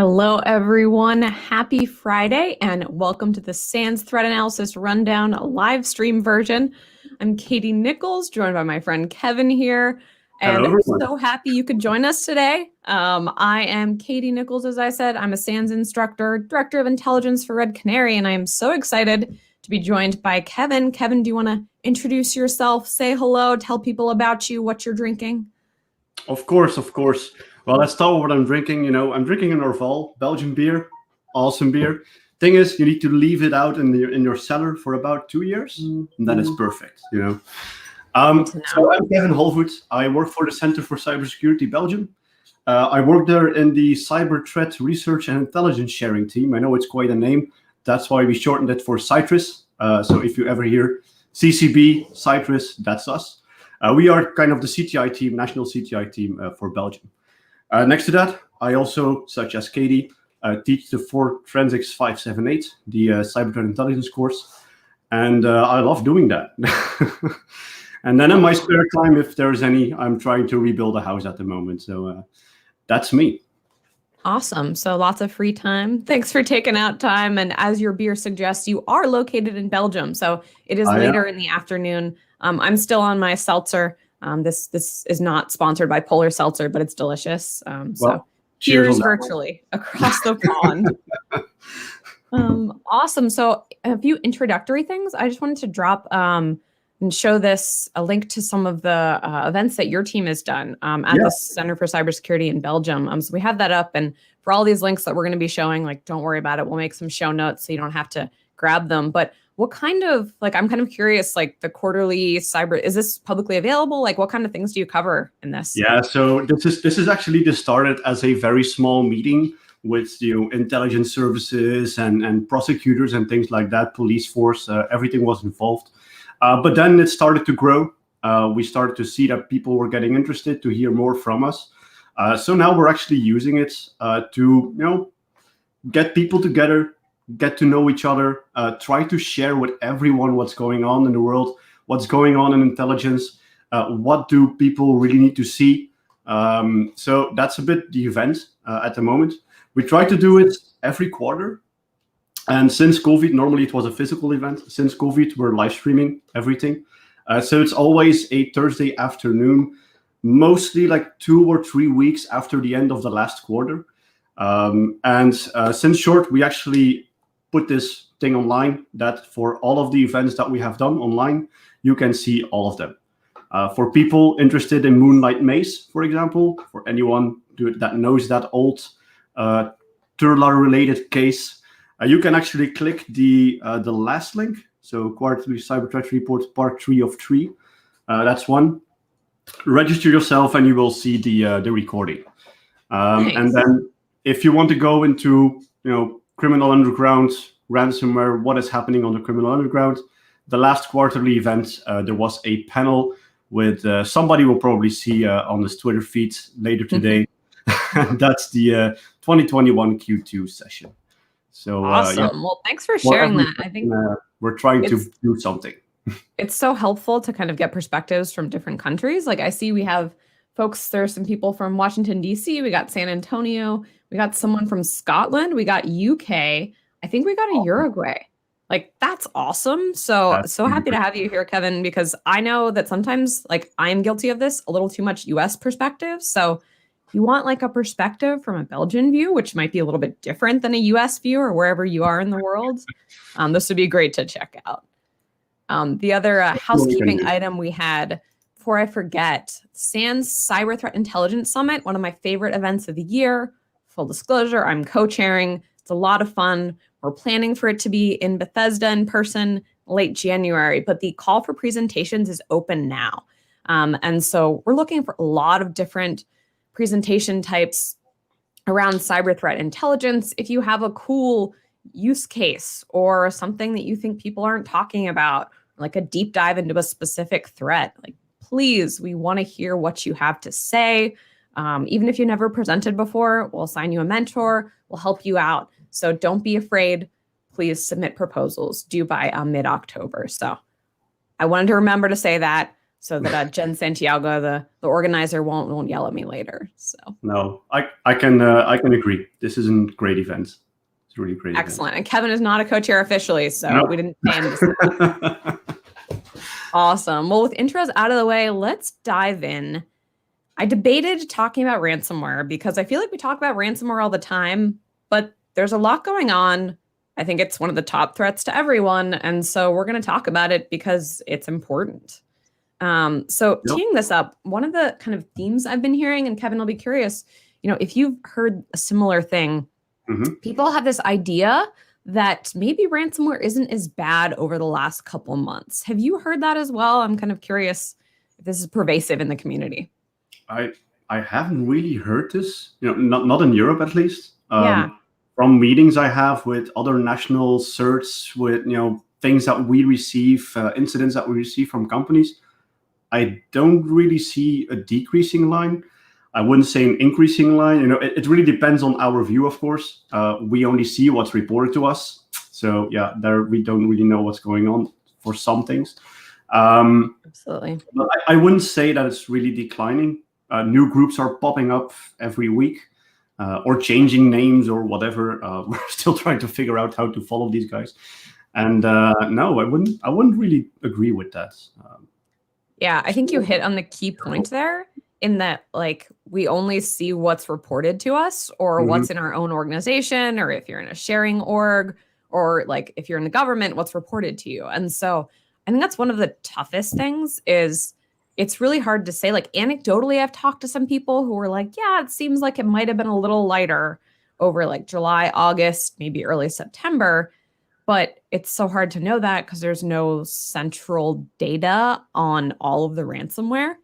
Hello, everyone. Happy Friday, and welcome to the SANS Threat Analysis Rundown live stream version. I'm Katie Nichols, joined by my friend Kevin here, and Hello, everyone. so happy you could join us today. I am Katie Nichols, as I said. I'm a SANS instructor, Director of Intelligence for Red Canary, and I am so excited to be joined by Kevin. Kevin, do you want to introduce yourself, say hello, tell people about you, what you're drinking? Of course. Well, let's start with what I'm drinking. I'm drinking an Orval, Belgian beer, awesome beer. Thing is, you need to leave it out in your cellar for about 2 years, and then it's perfect. So I'm Kevin Holvoet. I work for the Center for Cybersecurity Belgium. I work there in the Cyber Threat Research and Intelligence Sharing team. I know it's quite a name. That's why we shortened it for Citrus. So if you ever hear CCB, Citrus, that's us. We are kind of the CTI team, national CTI team for Belgium. Next to that, I also, such as Katie, teach the Forensics 578, the Cyber Threat Intelligence course, and I love doing that. And then in my spare time, if there's any, I'm trying to rebuild a house at the moment. So that's me. Awesome. So lots of free time. Thanks for taking out time. And as your beer suggests, you are located in Belgium. So it is later in the afternoon. I'm still on my seltzer. This is not sponsored by Polar Seltzer, but it's delicious. So cheers virtually across the pond. Awesome. So a few introductory things. I just wanted to drop and show a link to some of the events that your team has done at the Center for Cybersecurity in Belgium. So we have that up, and for all these links that we're going to be showing, don't worry about it. We'll make some show notes so you don't have to grab them. But what kind of, I'm kind of curious, the quarterly cyber, is this publicly available? What kind of things do you cover in this? Yeah, so this is actually started as a very small meeting with intelligence services and prosecutors and things like that, police force, everything was involved. But then it started to grow. We started to see that people were getting interested to hear more from us. So now we're actually using it to get people together, get to know each other, try to share with everyone what's going on in the world, what's going on in intelligence, what do people really need to see. So that's a bit the event at the moment. We try to do it every quarter. And since COVID, normally it was a physical event. Since COVID, we're live streaming everything. So it's always a Thursday afternoon, mostly 2 or 3 weeks after the end of the last quarter. And since short, we actually put this thing online that for all of the events that we have done online, you can see all of them. For people interested in Moonlight Maze, for example, for anyone that knows that old Turla-related case, you can actually click the last link. So Quarterly Cyber Threat Report, part 3 of 3. That's one. Register yourself and you will see the recording. Nice. And then if you want to go into criminal underground, ransomware, what is happening on the criminal underground, the last quarterly event, there was a panel with somebody we'll probably see on this Twitter feed later today. That's the 2021 Q2 session. So awesome. Well, thanks for sharing that. I think we're trying to do something. It's so helpful to kind of get perspectives from different countries. I see we have folks, there are some people from Washington, D.C. We got San Antonio. We got someone from Scotland. We got UK. I think we got a Uruguay. That's awesome. So happy to have you here, Kevin, because I know that sometimes I'm guilty of this, a little too much US perspective. So you want a perspective from a Belgian view, which might be a little bit different than a US view or wherever you are in the world. This would be great to check out. The other housekeeping item we had, before I forget, SANS Cyber Threat Intelligence Summit, one of my favorite events of the year. Full disclosure, I'm co-chairing. It's a lot of fun. We're planning for it to be in Bethesda in person late January, but the call for presentations is open now. And so we're looking for a lot of different presentation types around cyber threat intelligence. If you have a cool use case or something that you think people aren't talking about, a deep dive into a specific threat, please, we want to hear what you have to say. Even if you never presented before, we'll assign you a mentor, we'll help you out. So don't be afraid. Please submit proposals due by mid-October. So I wanted to remember to say that. so that Jen Santiago, the organizer, won't yell at me later. So no, I can agree. This is a great event. It's a really great. Excellent. Event. And Kevin is not a co-chair officially, so Nope. we didn't pay him to say that. Awesome. Well, with intros out of the way, let's dive in. I debated talking about ransomware because I feel like we talk about ransomware all the time, but there's a lot going on. I think it's one of the top threats to everyone. And so we're going to talk about it because it's important. Teeing this up, one of the kind of themes I've been hearing, and Kevin will be curious, if you've heard a similar thing, people have this idea that maybe ransomware isn't as bad over the last couple months. Have you heard that as well? I'm kind of curious if this is pervasive in the community. I haven't really heard this, not in Europe at least. Yeah. From meetings I have with other national certs, with things that we receive, incidents that we receive from companies, I don't really see a decreasing line. I wouldn't say an increasing line. It really depends on our view, of course. We only see what's reported to us. So yeah, there we don't really know what's going on for some things. Absolutely. But I wouldn't say that it's really declining. New groups are popping up every week, or changing names or whatever. We're still trying to figure out how to follow these guys. And no, I wouldn't really agree with that. Yeah, I think you hit on the key point there, in that we only see what's reported to us or what's in our own organization, or if you're in a sharing org, or if you're in the government, what's reported to you. And so I think that's one of the toughest things. Is it's really hard to say. Anecdotally, I've talked to some people who were like, yeah, it seems like it might have been a little lighter over July, August, maybe early September. But it's so hard to know that because there's no central data on all of the ransomware.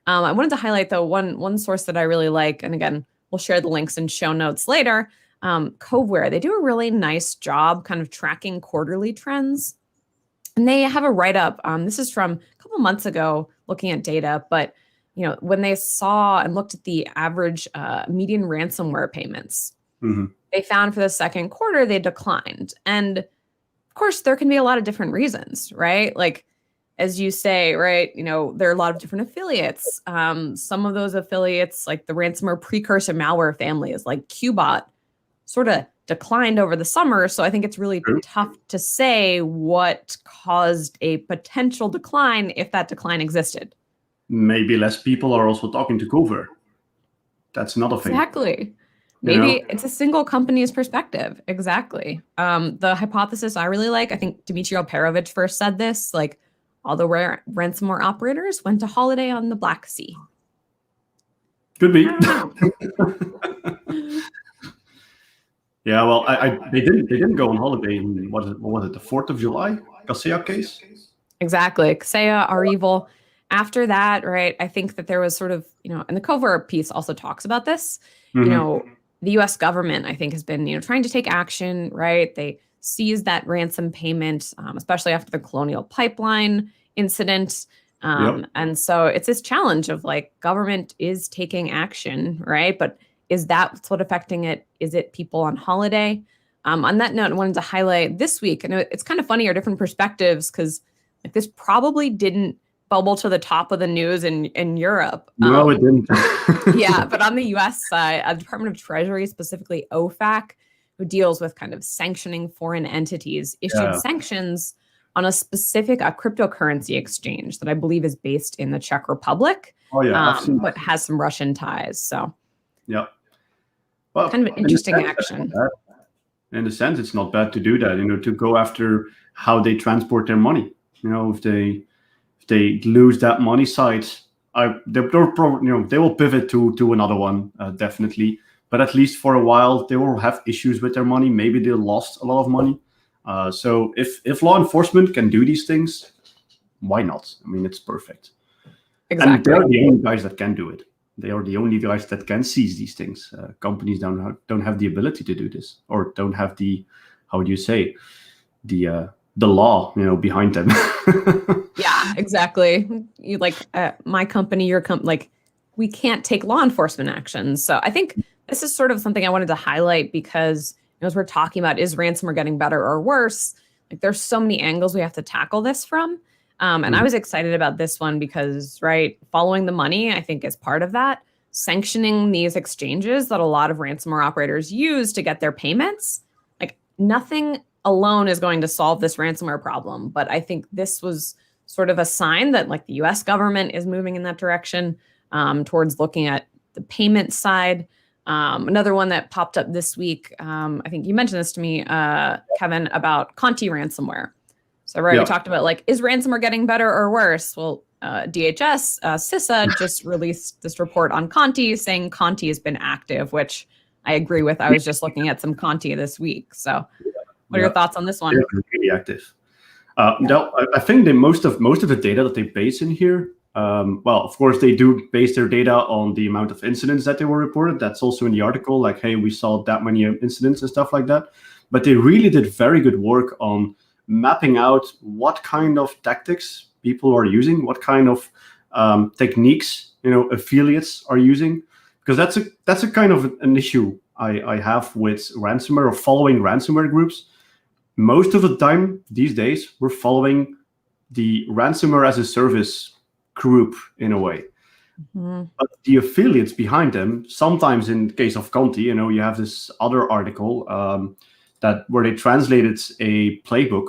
I wanted to highlight, though, one source that I really like, and again, we'll share the links in show notes later, Coveware. They do a really nice job kind of tracking quarterly trends. And they have a write-up. This is from a couple months ago, looking at data, but when they saw and looked at the average median ransomware payments, they found for the second quarter, they declined. And of course, there can be a lot of different reasons, right? As you say, right, there are a lot of different affiliates. Some of those affiliates, like the ransomware precursor malware families, like Qbot, sort of declined over the summer. So I think it's really tough to say what caused a potential decline if that decline existed. Maybe less people are also talking to Coveware. That's another thing. Exactly. Maybe it's a single company's perspective. Exactly. The hypothesis I really like, I think Dmitry Alperovich first said this, all the ransomware operators went to holiday on the Black Sea. Could be. Yeah, well, they didn't go on holiday in, what was it, the 4th of July? Kaseya case? Exactly. Kaseya, our evil. After that, right, I think that there was sort of, and the Coveware piece also talks about this, the US government, I think, has been, trying to take action, right? They seized that ransom payment, especially after the Colonial Pipeline incident. And so it's this challenge of government is taking action, right? But is that what's affecting it? Is it people on holiday? On that note, I wanted to highlight this week, and it's kind of funny, our different perspectives, because this probably didn't bubble to the top of the news in Europe. No, it didn't. Yeah, but on the US side, the Department of Treasury, specifically OFAC, who deals with kind of sanctioning foreign entities, issued sanctions on a specific cryptocurrency exchange that I believe is based in the Czech Republic, but has some Russian ties. So well, kind of an interesting action. In a sense, it's not bad to do that, to go after how they transport their money. If they lose that money side, they will pivot to another one, definitely. But at least for a while, they will have issues with their money. Maybe they lost a lot of money. So if law enforcement can do these things, why not? I mean, it's perfect. Exactly. And they're the only guys that can do it. They are the only guys that can seize these things. Companies don't have the ability to do this, or don't have the, how would you say, the law, behind them. Yeah, exactly. You my company, your company, we can't take law enforcement actions. So I think this is sort of something I wanted to highlight because as we're talking about, is ransomware getting better or worse? There's so many angles we have to tackle this from. And I was excited about this one because, right, following the money, I think is part of that. Sanctioning these exchanges that a lot of ransomware operators use to get their payments, like nothing alone is going to solve this ransomware problem. But I think this was sort of a sign that like the US government is moving in that direction towards looking at the payment side. Another one that popped up this week, I think you mentioned this to me, Kevin, about Conti ransomware. So, right, we talked about like, is ransomware getting better or worse? Well, DHS, CISA just released this report on Conti saying Conti has been active, which I agree with. I was just looking at some Conti this week. So what are your thoughts on this one? They're really active. Now, I think that most of the data that they base in here, well, of course, they do base their data on the amount of incidents that they were reported. That's also in the article, like, hey, we saw that many incidents and stuff like that. But they really did very good work on mapping out what kind of tactics people are using, what kind of techniques affiliates are using, because that's a kind of an issue I have with ransomware or following ransomware groups. Most of the time these days, we're following the ransomware as a service group in a way. But the affiliates behind them, sometimes in the case of Conti, you have this other article where they translated a playbook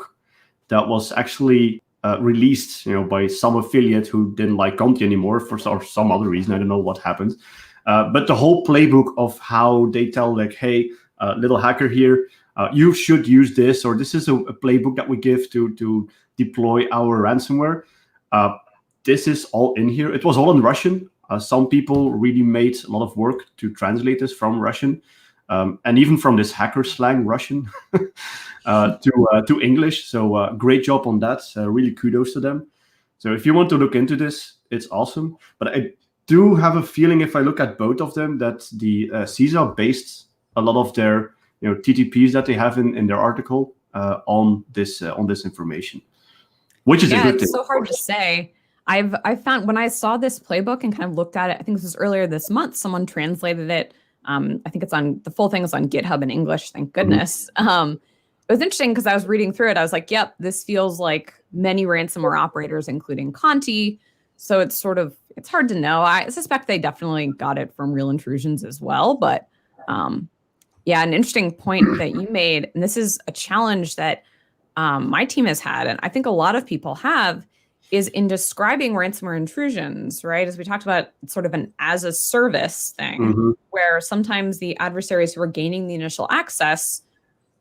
that was actually released, by some affiliate who didn't like Conti anymore for some other reason. I don't know what happened. But the whole playbook of how they tell, like, hey, little hacker here, you should use this, or this is a playbook that we give to deploy our ransomware. This is all in here. It was all in Russian. Some people really made a lot of work to translate this from Russian, and even from this hacker slang Russian to English. So great job on that. Really kudos to them. So if you want to look into this, it's awesome. But I do have a feeling, if I look at both of them, that the CISA based a lot of their TTPs that they have in their article on this information, which is a good thing. It's so hard to say. I found when I saw this playbook and kind of looked at it, I think this was earlier this month, someone translated it. I think the full thing is on GitHub in English, thank goodness. It was interesting because I was reading through it. I was like, yep, this feels like many ransomware operators, including Conti. So it's hard to know. I suspect they definitely got it from real intrusions as well. But yeah, an interesting point that you made, and this is a challenge that my team has had, and I think a lot of people have, is in describing ransomware intrusions, right? As we talked about, it's sort of an as a service thing, where sometimes the adversaries who are gaining the initial access,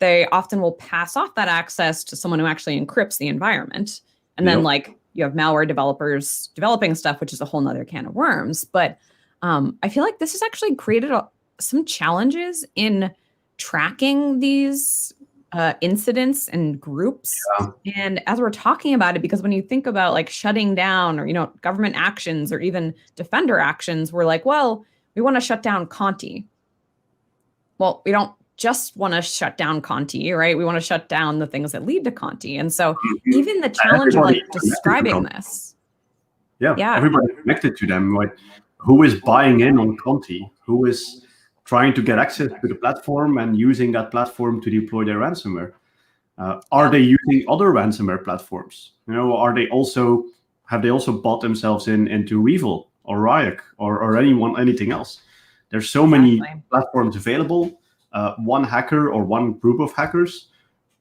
they often will pass off that access to someone who actually encrypts the environment. And then like you have malware developers developing stuff, which is a whole nother can of worms. But I feel like this has actually created some challenges in tracking these incidents and groups. And as we're talking about it, because when you think about like shutting down or, government actions or even defender actions, we're like, well, we want to shut down Conti. Well, we don't just want to shut down Conti, right? We want to shut down the things that lead to Conti. And so even the challenge of like describing this. Yeah, everybody connected to them. Like, who is buying in on Conti? Who is trying to get access to the platform and using that platform to deploy their ransomware? Are they using other ransomware platforms? Have they also bought themselves into Revil or Ryuk or anything else? There's so many platforms available. One hacker or one group of hackers,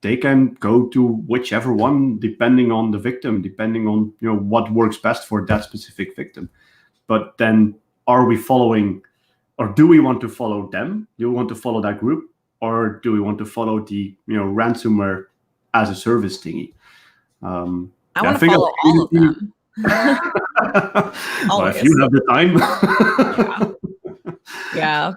they can go to whichever one, depending on the victim, depending on what works best for that specific victim. But then, are we following? Or do we want to follow them? Do we want to follow that group? Or do we want to follow the ransomware as a service thingy? I want to follow all of them. Well, if you have the time. Yeah.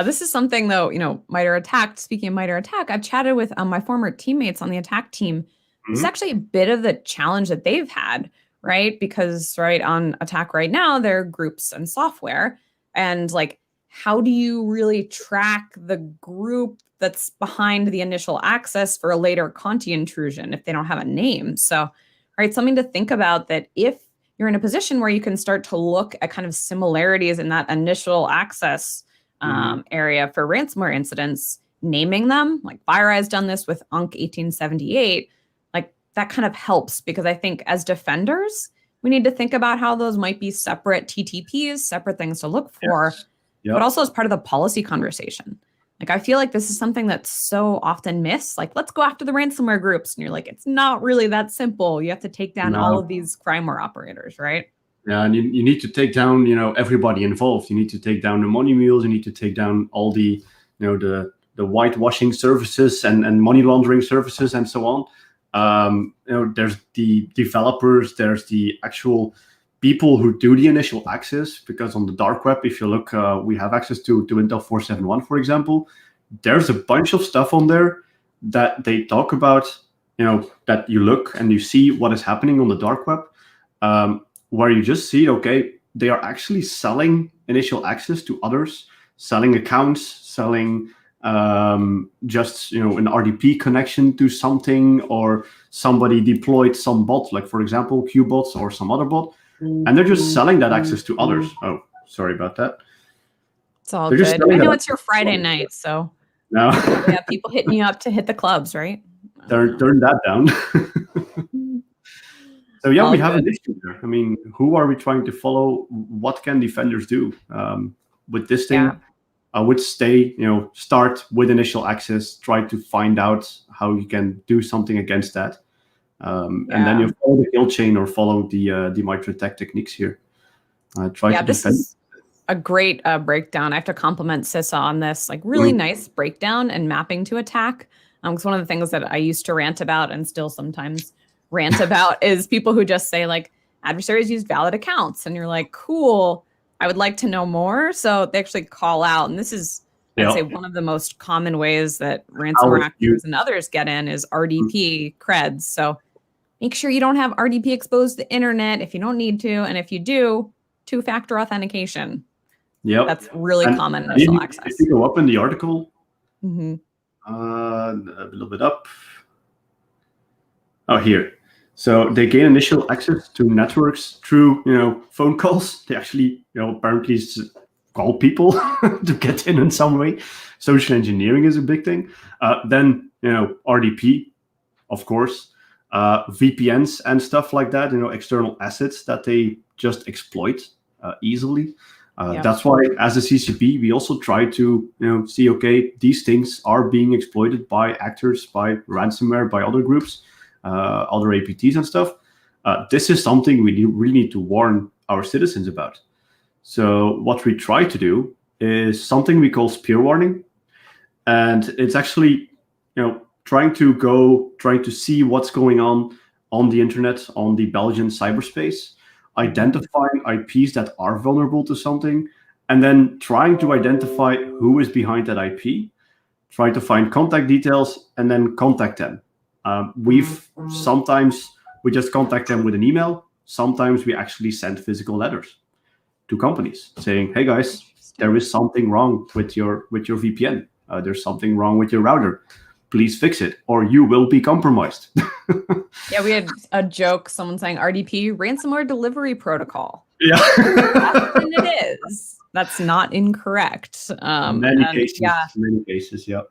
This is something, though, MITRE ATT&CK. Speaking of MITRE ATT&CK, I've chatted with my former teammates on the attack team. It's actually a bit of the challenge that they've had, right? Because on attack right now, there are groups and software. And like, how do you really track the group that's behind the initial access for a later Conti intrusion if they don't have a name? So, something to think about, that if you're in a position where you can start to look at kind of similarities in that initial access area for ransomware incidents, naming them, like FireEye has done this with ANK 1878, like that kind of helps, because I think as defenders, we need to think about how those might be separate TTPs, separate things to look for, but also as part of the policy conversation. Like, I feel like this is something that's so often missed. Like, let's go after the ransomware groups. And you're like, it's not really that simple. You have to take down all of these crimeware operators, right? Yeah, and you need to take down, everybody involved. You need to take down the money mules. You need to take down all the, the whitewashing services and money laundering services and so on. There's the developers. There's the actual people who do the initial access, because on the dark web, if you look, we have access to Intel 471, for example. There's a bunch of stuff on there that they talk about, that you look and you see what is happening on the dark web, where you just see, okay, they are actually selling initial access to others, selling accounts, selling just, an RDP connection to something, or somebody deployed some bot, like, for example, QBots or some other bot, and they're just selling that access to others. Oh, sorry about that. It's all good. I know it's your Friday night, so no. We have people hitting you up to hit the clubs, right? Turn that down. So yeah, we have an issue there. I mean, who are we trying to follow? What can defenders do with this thing? Yeah. I would start with initial access, try to find out how you can do something against that. And then you follow the kill chain or follow the MITRE-ATT&CK techniques here. Try to defend. This is a great breakdown. I have to compliment CISA on this, like, really nice breakdown and mapping to attack. Because one of the things that I used to rant about, and still sometimes rant about, is people who just say, like, adversaries use valid accounts. And you're like, cool, I would like to know more. So they actually call out. And this is, I'd say, one of the most common ways that ransomware actors and others get in is RDP creds. So make sure you don't have RDP exposed to the internet if you don't need to. And if you do, two-factor authentication. Yep. That's really common initial access. If you go up in the article, Mm-hmm. A little bit up. Oh, here. So they gain initial access to networks through, phone calls. They actually, apparently call people to get in some way. Social engineering is a big thing. Then, RDP, of course, VPNs and stuff like that, external assets that they just exploit easily. That's why, as a CCP, we also try to, see, okay, these things are being exploited by actors, by ransomware, by other groups, other APTs and stuff. This is something we really need to warn our citizens about. So what we try to do is something we call spear warning. And it's actually, trying to see what's going on the internet, on the Belgian cyberspace, identifying IPs that are vulnerable to something, and then trying to identify who is behind that IP, try to find contact details, and then contact them. Sometimes we just contact them with an email. Sometimes we actually send physical letters to companies saying, hey guys, there is something wrong with your VPN. There's something wrong with your router. Please fix it, or you will be compromised. Yeah, we had a joke, someone saying RDP, ransomware delivery protocol. Yeah. Often it is. That's not incorrect. Many cases, yeah.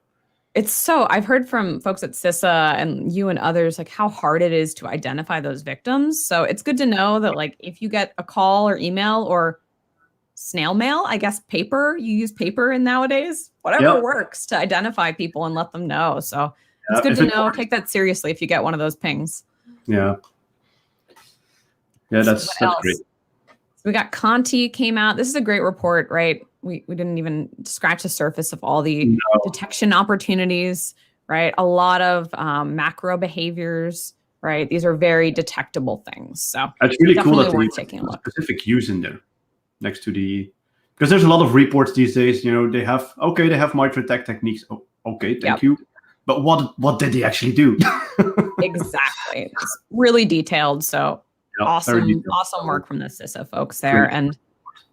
It's so, I've heard from folks at CISA and you and others, like, how hard it is to identify those victims. So it's good to know that, like, if you get a call or email or snail mail, I guess paper, you use paper in nowadays, whatever works to identify people and let them know. So it's good to know. Take that seriously if you get one of those pings. Yeah. Yeah, that's great. So we got Conti came out. This is a great report, right? We didn't even scratch the surface of all the detection opportunities, right? A lot of macro behaviors, right? These are very detectable things. So it's really cool that worth taking a look. Specific use in there next to because there's a lot of reports these days, they have MITRE-ATT&CK techniques. Oh, okay, thank you. But what did they actually do? Exactly. It's really detailed. So awesome work from the CISA folks there. And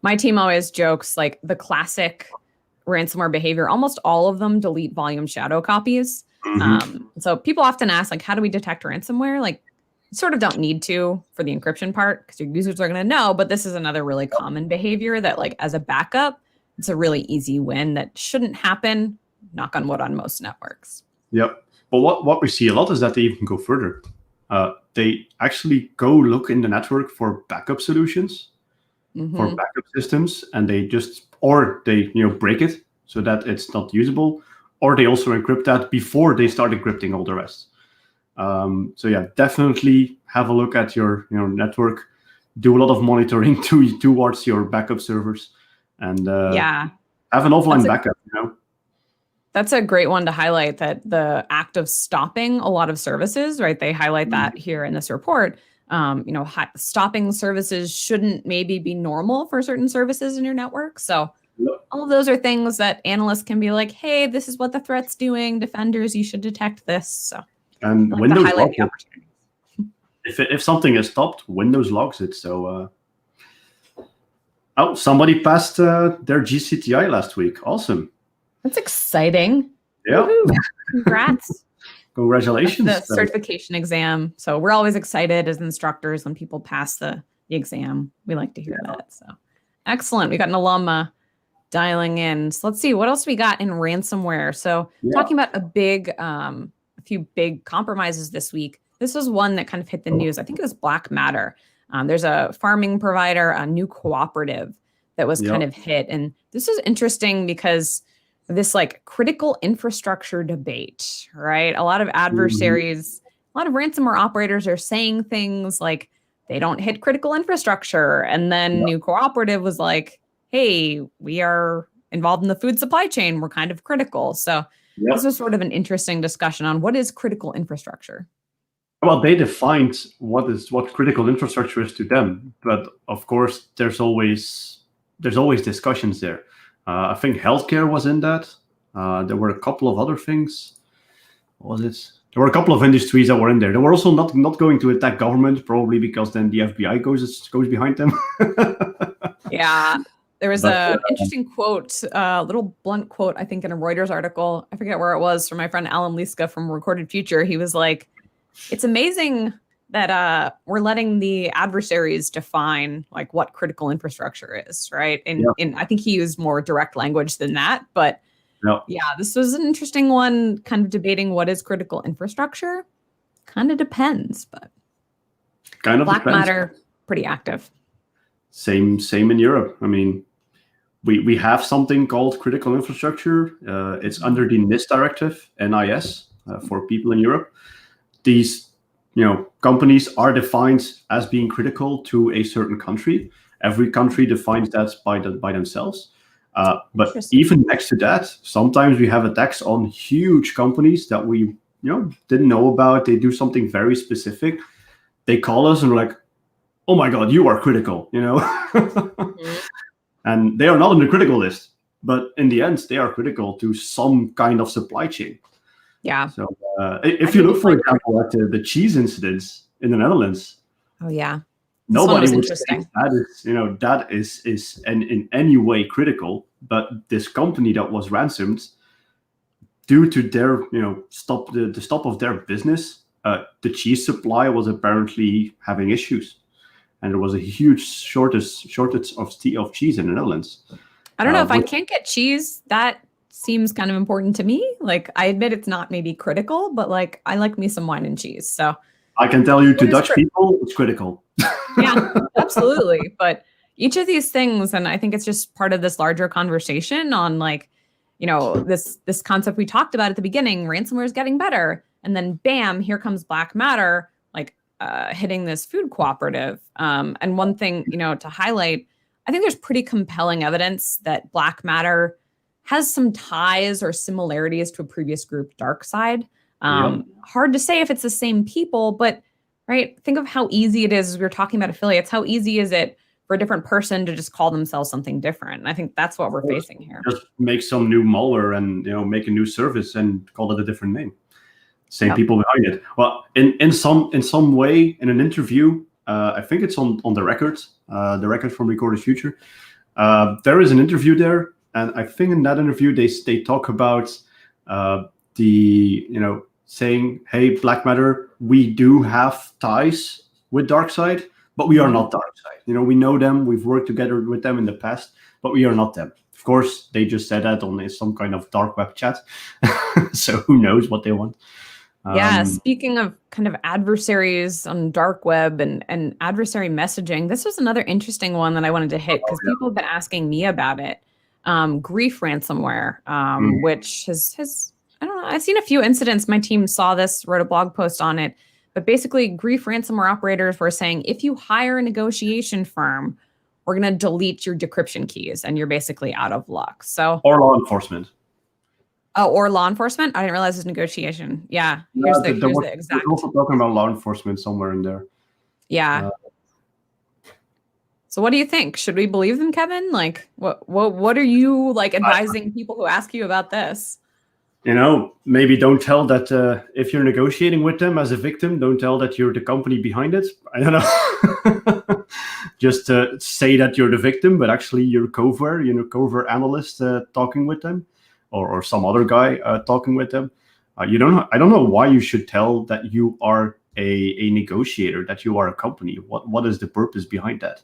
my team always jokes, like, the classic ransomware behavior, almost all of them delete volume shadow copies. So people often ask, like, how do we detect ransomware? Like, you sort of don't need to for the encryption part because your users are going to know. But this is another really common behavior that, like, as a backup, it's a really easy win that shouldn't happen, knock on wood, on most networks. Yep. But what we see a lot is that they even go further. they actually go look in the network for backup solutions, for backup systems, and they break it so that it's not usable, or they also encrypt that before they start encrypting all the rest. So yeah, definitely have a look at your network. Do a lot of monitoring towards your backup servers, and have an offline backup. That's a great one to highlight, that the act of stopping a lot of services, right? They highlight that here in this report. Stopping services shouldn't maybe be normal for certain services in your network. So all of those are things that analysts can be like, hey, this is what the threat's doing. Defenders, you should detect this. So and Windows highlight the opportunities. If something is stopped, Windows logs it. So somebody passed their GCTI last week. Awesome. That's exciting. Yeah. Woo-hoo. Congrats. Congratulations. That's the certification exam. So we're always excited as instructors when people pass the exam. We like to hear that. So excellent. We got an alum dialing in. So let's see what else we got in ransomware. So talking about a few big compromises this week. This was one that kind of hit the news. I think it was Black Matter. There's a farming provider, a new cooperative that was kind of hit. And this is interesting because this like critical infrastructure debate, right? A lot of adversaries, a lot of ransomware operators are saying things like they don't hit critical infrastructure. And then New Cooperative was like, hey, we are involved in the food supply chain. We're kind of critical. So this was sort of an interesting discussion on what is critical infrastructure. Well, they defined what critical infrastructure is to them. But of course, there's always discussions there. I think healthcare was in that. There were a couple of other things. What was it? There were a couple of industries that were in there. They were also not going to attack government, probably because then the FBI goes behind them. Yeah. There was an interesting quote, a little blunt quote, I think, in a Reuters article. I forget where it was, from my friend Alan Liska from Recorded Future. He was like, it's amazing that we're letting the adversaries define like what critical infrastructure is, right? And I think he used more direct language than that. But this was an interesting one, kind of debating what is critical infrastructure. Kind of depends, but Black Matter, pretty active. Same in Europe. I mean, we have something called critical infrastructure. It's under the NIS directive, NIS, for people in Europe. These companies are defined as being critical to a certain country. Every country defines that by themselves. But even next to that, sometimes we have attacks on huge companies that we didn't know about. They do something very specific. They call us and we're like, oh my God, you are critical, And they are not on the critical list. But in the end, they are critical to some kind of supply chain. Yeah. So if you look, for example, at the cheese incidents in the Netherlands. Oh yeah. Nobody would say that is in any way critical, but this company that was ransomed, due to their the stop of their business, the cheese supply was apparently having issues, and there was a huge shortage of cheese in the Netherlands. I don't know if I can't get cheese. That seems kind of important to me. Like, I admit it's not maybe critical, but like I like me some wine and cheese. So I can tell you, to Dutch people, it's critical. Yeah, absolutely. But each of these things, and I think it's just part of this larger conversation on like, this concept we talked about at the beginning, ransomware is getting better. And then bam, here comes Black Matter, like hitting this food cooperative. And one thing, to highlight, I think there's pretty compelling evidence that Black Matter has some ties or similarities to a previous group, DarkSide. Hard to say if it's the same people, but right, think of how easy it is, as we were talking about affiliates, how easy is it for a different person to just call themselves something different? And I think that's what we're facing here. Just make some new malware and make a new service and call it a different name. Same people behind it. Well, in some way, in an interview, I think it's on the record from Recorded Future. There is an interview there, and I think in that interview they talk about saying, hey, Black Matter, we do have ties with DarkSide, but we are not DarkSide. We know them, we've worked together with them in the past, but we are not them. Of course, they just said that on some kind of dark web chat, so who knows what they want. Yeah, speaking of kind of adversaries on dark web and adversary messaging, this was another interesting one that I wanted to hit because people have been asking me about it. Grief ransomware, which has I don't know, I've seen a few incidents. My team saw this, wrote a blog post on it, but basically grief ransomware operators were saying if you hire a negotiation firm, we're going to delete your decryption keys and you're basically out of luck. So or law enforcement. Oh, or law enforcement? I didn't realize it's negotiation. Yeah. Here's the exact. We're also talking about law enforcement somewhere in there. Yeah. So what do you think? Should we believe them, Kevin? Like what are you like advising people who ask you about this? Maybe don't tell that if you're negotiating with them as a victim, don't tell that you're the company behind it. I don't know. Just say that you're the victim, but actually you're covert analyst talking with them. Or some other guy talking with them. I don't know why you should tell that you are a negotiator, that you are a company. What is the purpose behind that?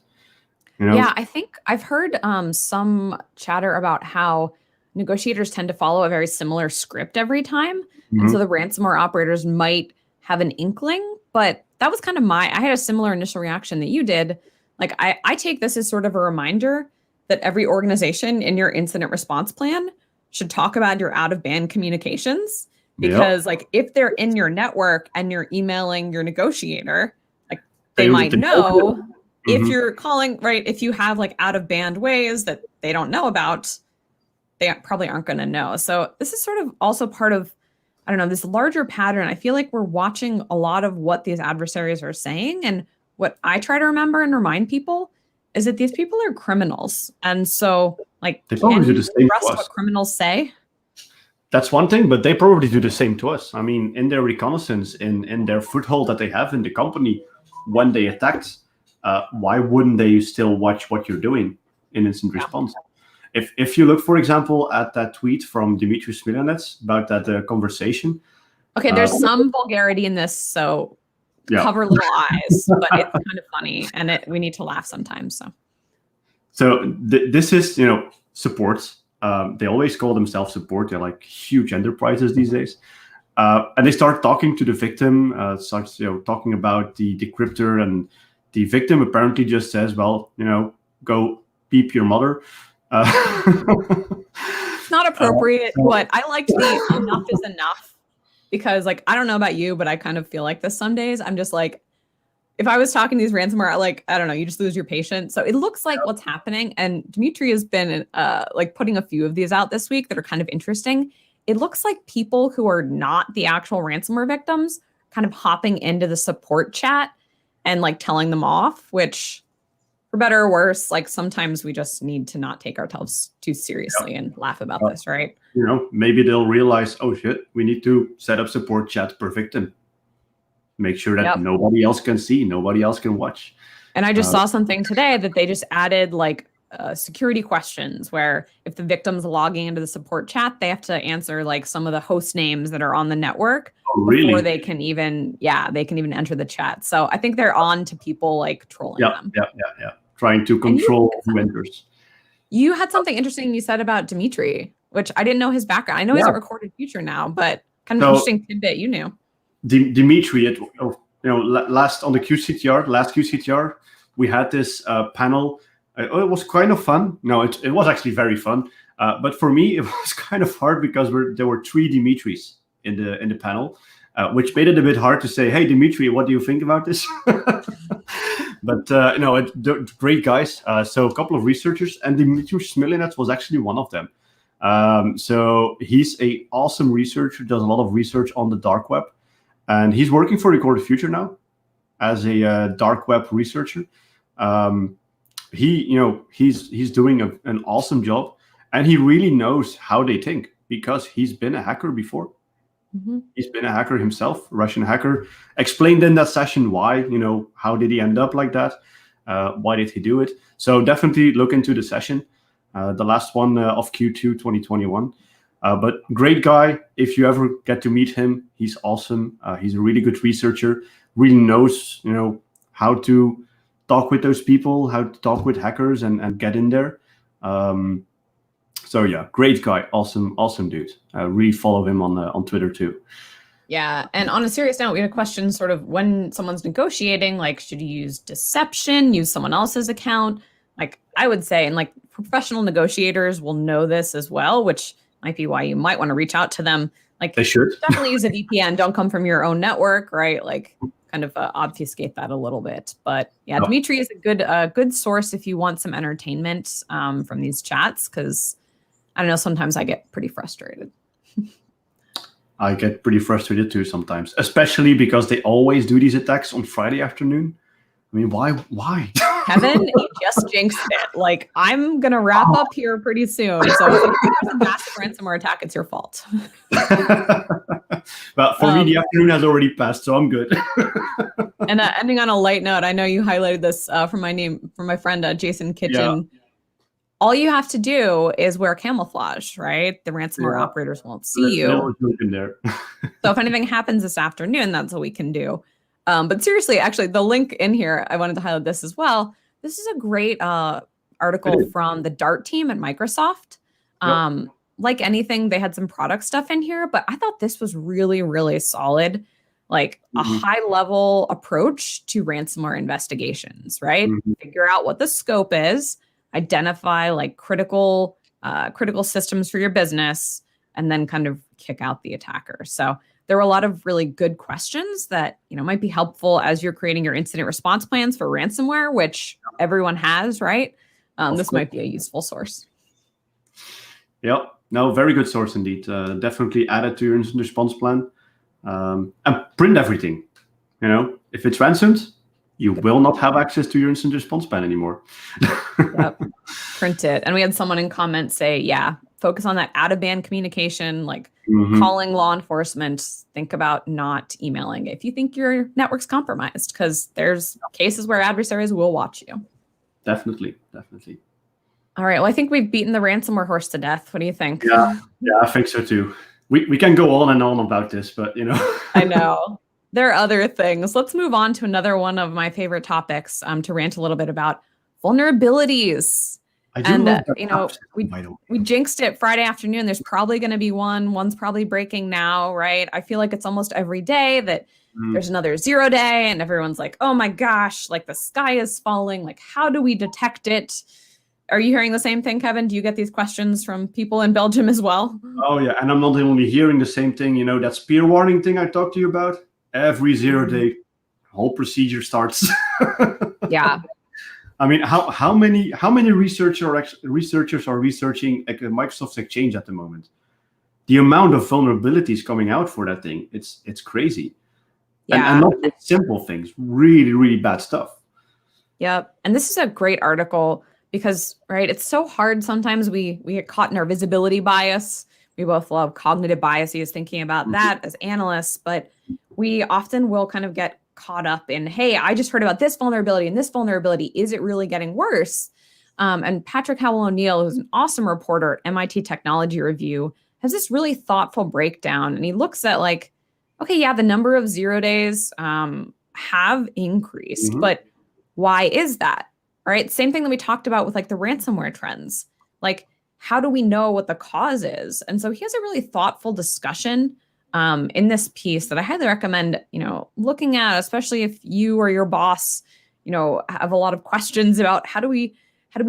Yeah, I think I've heard some chatter about how negotiators tend to follow a very similar script every time. And so the ransomware operators might have an inkling, but that was kind of I had a similar initial reaction that you did. Like I take this as sort of a reminder that every organization in your incident response plan should talk about your out-of-band communications, because like if they're in your network and you're emailing your negotiator, like they might know if you're calling, right? If you have like out-of-band ways that they don't know about, they probably aren't going to know. So this is sort of also part of, I don't know, this larger pattern. I feel like we're watching a lot of what these adversaries are saying. And what I try to remember and remind people is that these people are criminals. And so like, they probably do the same to us. What criminals say? That's one thing, but they probably do the same to us. I mean, in their reconnaissance, in their foothold that they have in the company, when they attacked, why wouldn't they still watch what you're doing in instant response? If you look, for example, at that tweet from Dmitry Smilanets about that conversation. Okay, there's some vulgarity in this, so cover little eyes, but it's kind of funny, and we need to laugh sometimes. So this is, support. They always call themselves support. They're like huge enterprises these days. And they start talking to the victim, talking about the decryptor, and the victim apparently just says, well, go beep your mother. It's not appropriate, but I liked the enough is enough, because like, I don't know about you, but I kind of feel like this some days. I'm just like, if I was talking to these ransomware, like, I don't know, you just lose your patience. So it looks like what's happening. And Dmitry has been like putting a few of these out this week that are kind of interesting. It looks like people who are not the actual ransomware victims kind of hopping into the support chat and like telling them off, which for better or worse, like sometimes we just need to not take ourselves too seriously and laugh about this, right? Maybe they'll realize, oh shit, we need to set up support chat per victim. Make sure that nobody else can see, nobody else can watch. And I just saw something today that they just added like security questions where if the victim's logging into the support chat, they have to answer like some of the host names that are on the network before they can even, enter the chat. So I think they're on to people like trolling them. Yeah. Trying to control who enters. You had something interesting you said about Dmitry, which I didn't know his background. I know he's a recorded future now, but kind of interesting tidbit you knew. Dmitry, last on the QCTR, we had this panel. It was kind of fun. No, it was actually very fun. But for me, it was kind of hard because there were 3 Dmitrys in the panel, which made it a bit hard to say, hey, Dmitry, what do you think about this? But, great guys. So a couple of researchers, and Dmitry Smilanets was actually one of them. So he's an awesome researcher, does a lot of research on the dark web. And he's working for Recorded Future now as a dark web researcher. He's doing an awesome job, and he really knows how they think because he's been a hacker before. He's been a hacker himself, Russian hacker. Explained in that session why, how did he end up like that? Why did he do it? So definitely look into the session, the last one of Q2 2021. But great guy. If you ever get to meet him, he's awesome. He's a really good researcher, really knows, how to talk with those people, how to talk with hackers and get in there. So yeah, great guy. Awesome dude. Really follow him on Twitter too. Yeah. And on a serious note, we had a question sort of when someone's negotiating, like, should you use deception, use someone else's account? Like, I would say, and like professional negotiators will know this as well, which might be why you might want to reach out to them. Like, They should. definitely use a VPN. Don't come from your own network, right? Like, kind of obfuscate that a little bit. But yeah, Dmitry is a good source if you want some entertainment from these chats, because I don't know, sometimes I get pretty frustrated. I get pretty frustrated too sometimes, especially because they always do these attacks on Friday afternoon. I mean, why? Kevin, you just jinxed it. Like, I'm going to wrap up here pretty soon. So if there's a massive ransomware attack, it's your fault. Well, for me, the afternoon has already passed, so I'm good. And ending on a light note, I know you highlighted this from my friend, Jason Kitchen. Yeah. All you have to do is wear camouflage, right? The ransomware operators won't see you. In there. So if anything happens this afternoon, that's what we can do. But seriously, actually, the link in here, I wanted to highlight this as well. This is a great article from the DART team at Microsoft. Like anything, they had some product stuff in here, but I thought this was really, really solid. Like a high-level approach to ransomware investigations, right? Figure out what the scope is, identify like critical systems for your business, and then kind of kick out the attacker. So there were a lot of really good questions that, might be helpful as you're creating your incident response plans for ransomware, which everyone has, right? This might be a useful source. Yep. No, very good source indeed. Definitely add it to your incident response plan, and print everything. If it's ransomed, you will not have access to your incident response plan anymore. Yep. Print it. And we had someone in comments say, yeah, focus on that out-of-band communication, like calling law enforcement. Think about not emailing if you think your network's compromised, because there's cases where adversaries will watch you. Definitely. All right. Well, I think we've beaten the ransomware horse to death. What do you think? Yeah, I think so too. We can go on and on about this, but I know. There are other things. Let's move on to another one of my favorite topics, to rant a little bit about vulnerabilities. We jinxed it Friday afternoon. There's probably going to be one's probably breaking now, right? I feel like it's almost every day that there's another 0 day and everyone's like, oh my gosh, like the sky is falling. Like, how do we detect it? Are you hearing the same thing, Kevin? Do you get these questions from people in Belgium as well? Oh yeah, and I'm not only hearing the same thing, that spear warning thing I talked to you about. Every 0 day, whole procedure starts. Yeah. I mean, how many researchers are researching Microsoft's Exchange at the moment? The amount of vulnerabilities coming out for that thing, it's crazy. Yeah. And not simple things, really, really bad stuff. Yep. And this is a great article because, right, it's so hard. Sometimes we get caught in our visibility bias. We both love cognitive biases, thinking about that as analysts, but we often will kind of get caught up in, hey, I just heard about this vulnerability and this vulnerability. Is it really getting worse? And Patrick Howell O'Neill, who's an awesome reporter at MIT Technology Review, has this really thoughtful breakdown. And he looks at like, okay, yeah, the number of 0 days have increased, but why is that? All right. Same thing that we talked about with like the ransomware trends. Like, how do we know what the cause is? And so he has a really thoughtful discussion in this piece that I highly recommend, looking at, especially if you or your boss, have a lot of questions about how do we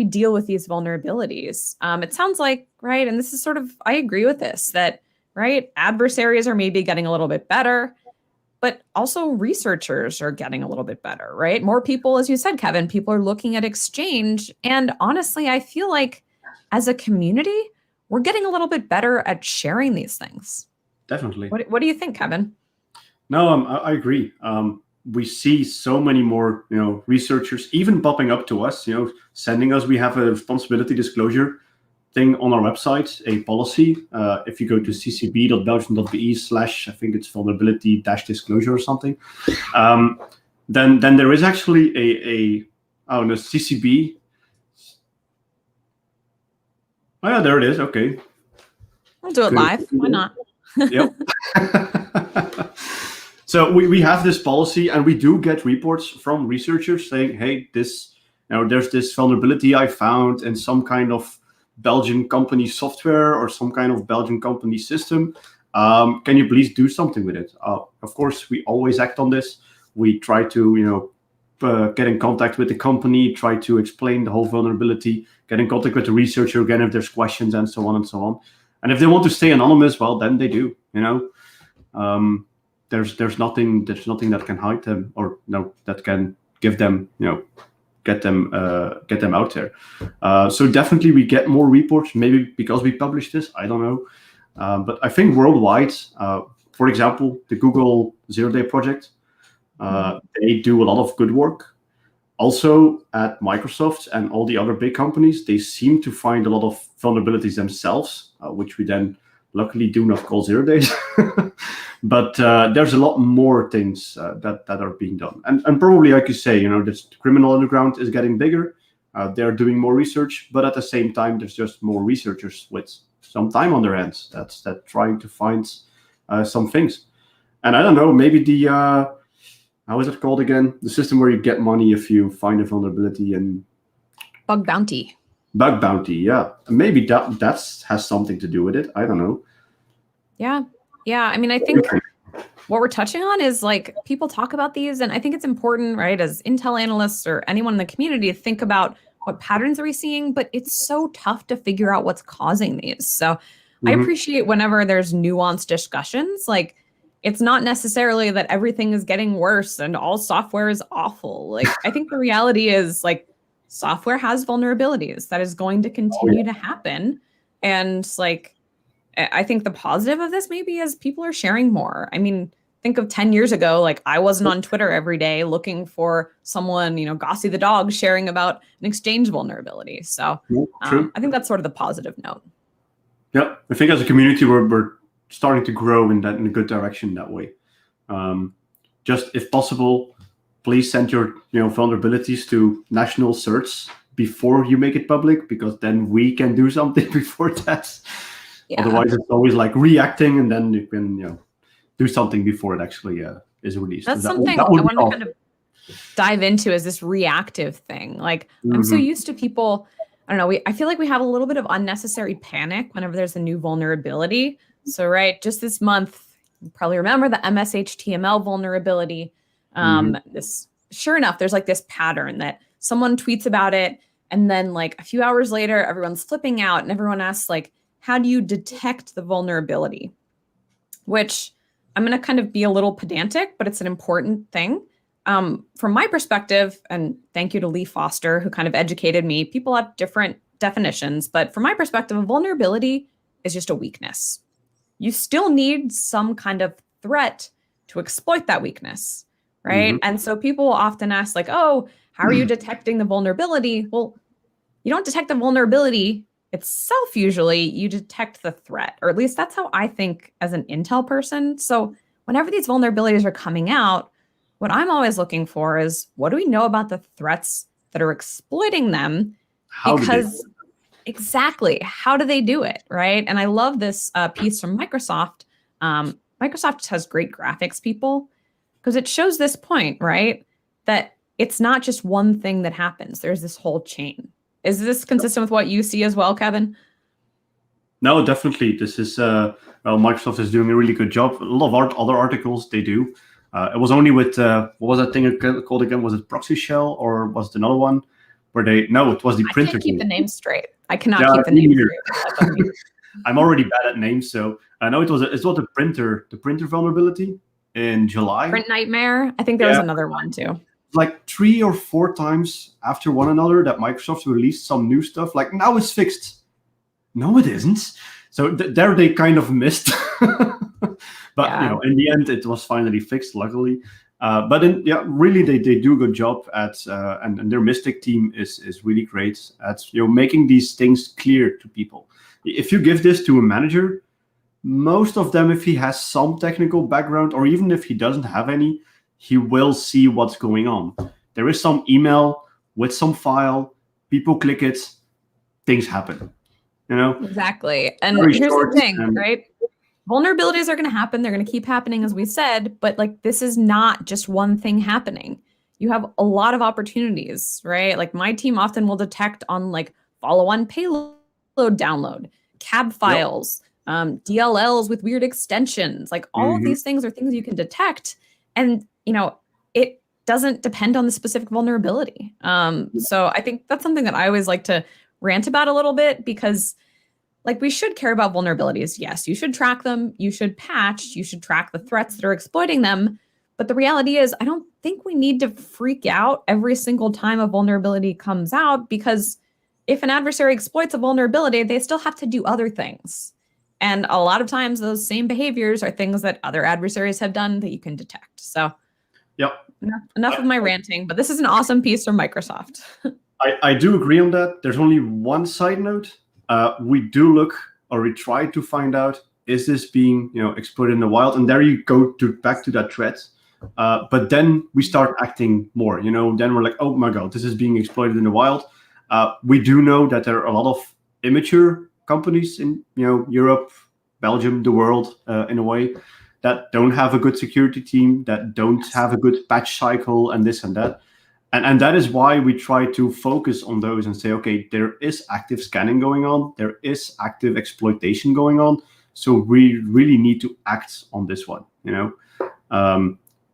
deal with these vulnerabilities? It sounds like, right, and this is sort of, I agree with this, that, right, adversaries are maybe getting a little bit better, but also researchers are getting a little bit better, right? More people, as you said, Kevin, people are looking at Exchange. And honestly, I feel like as a community, we're getting a little bit better at sharing these things. Definitely. What do you think, Kevin? No, I agree. We see so many more, researchers even popping up to us, sending us. We have a responsibility disclosure thing on our website, a policy. If you go to ccb.belgium.be/ I think it's vulnerability-disclosure or something, then there is actually a CCB. Oh yeah, there it is. Okay. I'll do it live. Why not? Yep. So we have this policy, and we do get reports from researchers saying, hey, there's this vulnerability I found in some kind of Belgian company software or some kind of Belgian company system. Can you please do something with it? Of course, we always act on this. We try to, get in contact with the company, try to explain the whole vulnerability, get in contact with the researcher again if there's questions, and so on and so on. And if they want to stay anonymous, well, then they do. There's nothing that can hide them, or that can give them, get them out there. So definitely we get more reports, maybe because we publish this, I don't know. But I think worldwide, for example, the Google Zero Day Project, they do a lot of good work. Also at Microsoft and all the other big companies, they seem to find a lot of vulnerabilities themselves, which we then luckily do not call zero days. But there's a lot more things that are being done. And probably, like you say, this criminal underground is getting bigger. They're doing more research, but at the same time, there's just more researchers with some time on their hands that's trying to find some things. And I don't know, maybe the how is it called again? The system where you get money if you find a vulnerability. And bug bounty. Bug bounty, yeah. Maybe that has something to do with it. I don't know. Yeah. I mean, I think what we're touching on is like people talk about these, and I think it's important, right, as Intel analysts or anyone in the community to think about what patterns are we seeing, but it's so tough to figure out what's causing these. So I appreciate whenever there's nuanced discussions, like it's not necessarily that everything is getting worse and all software is awful. Like I think the reality is like software has vulnerabilities that is going to continue to happen. And like, I think the positive of this maybe is people are sharing more. I mean, think of 10 years ago, like I wasn't on Twitter every day looking for someone, Gossy the dog sharing about an Exchange vulnerability. So I think that's sort of the positive note. Yeah, I think as a community, we're starting to grow in a good direction that way. Just if possible, please send your vulnerabilities to national certs before you make it public, because then we can do something before that. Yeah. Otherwise, it's always like reacting, and then you can do something before it actually is released. That's something I want to kind of dive into, is this reactive thing. Like I'm so used to people, I don't know, I feel like we have a little bit of unnecessary panic whenever there's a new vulnerability. So right, just this month, you probably remember the MS-HTML vulnerability. Sure enough, there's like this pattern that someone tweets about it, and then like a few hours later, everyone's flipping out and everyone asks like, how do you detect the vulnerability? Which I'm going to kind of be a little pedantic, but it's an important thing. From my perspective, and thank you to Lee Foster, who kind of educated me, people have different definitions, but from my perspective, a vulnerability is just a weakness. You still need some kind of threat to exploit that weakness, right? And so people will often ask like, oh, how are you detecting the vulnerability? Well, you don't detect the vulnerability itself usually, you detect the threat, or at least that's how I think as an Intel person. So whenever these vulnerabilities are coming out, what I'm always looking for is, what do we know about the threats that are exploiting them? Exactly, how do they do it, right? And I love this piece from Microsoft. Microsoft has great graphics people, because it shows this point, right? That it's not just one thing that happens. There's this whole chain. Is this consistent with what you see as well, Kevin? No, definitely. This is, Microsoft is doing a really good job. A lot of other articles they do. It was only with, what was that thing called again? Was it Proxy Shell, or was it another one? It was the printer. I can't keep the name straight. I cannot keep the name straight. I'm already bad at names, so I know it was the printer vulnerability in July. Print Nightmare. I think there was another one too. Like 3 or 4 times after one another that Microsoft released some new stuff. Like, now it's fixed. No, it isn't. So there they kind of missed. But in the end, it was finally fixed, luckily. But really, they do a good job at, and their Mystic team is really great at making these things clear to people. If you give this to a manager, most of them, if he has some technical background, or even if he doesn't have any, he will see what's going on. There is some email with some file, people click it, things happen. Exactly. And here's the thing, right? Vulnerabilities are going to happen. They're going to keep happening, as we said, but like, this is not just one thing happening. You have a lot of opportunities, right? Like my team often will detect on like follow-on payload download, cab files, DLLs with weird extensions. Like all of these things are things you can detect. And, it doesn't depend on the specific vulnerability. So I think that's something that I always like to rant about a little bit, because like we should care about vulnerabilities. Yes, you should track them. You should patch. You should track the threats that are exploiting them. But the reality is, I don't think we need to freak out every single time a vulnerability comes out, because if an adversary exploits a vulnerability, they still have to do other things. And a lot of times those same behaviors are things that other adversaries have done that you can detect. So Yep. enough of my ranting, but this is an awesome piece from Microsoft. I do agree on that. There's only one side note. We do look, or we try to find out, is this being exploited in the wild? And there you go back to that threat. But then we start acting more. Then we're like, oh my God, this is being exploited in the wild. We do know that there are a lot of immature companies in Europe, Belgium, the world, in a way, that don't have a good security team, that don't have a good patch cycle, and this and that. And that is why we try to focus on those and say, okay, there is active scanning going on, there is active exploitation going on, so we really need to act on this one.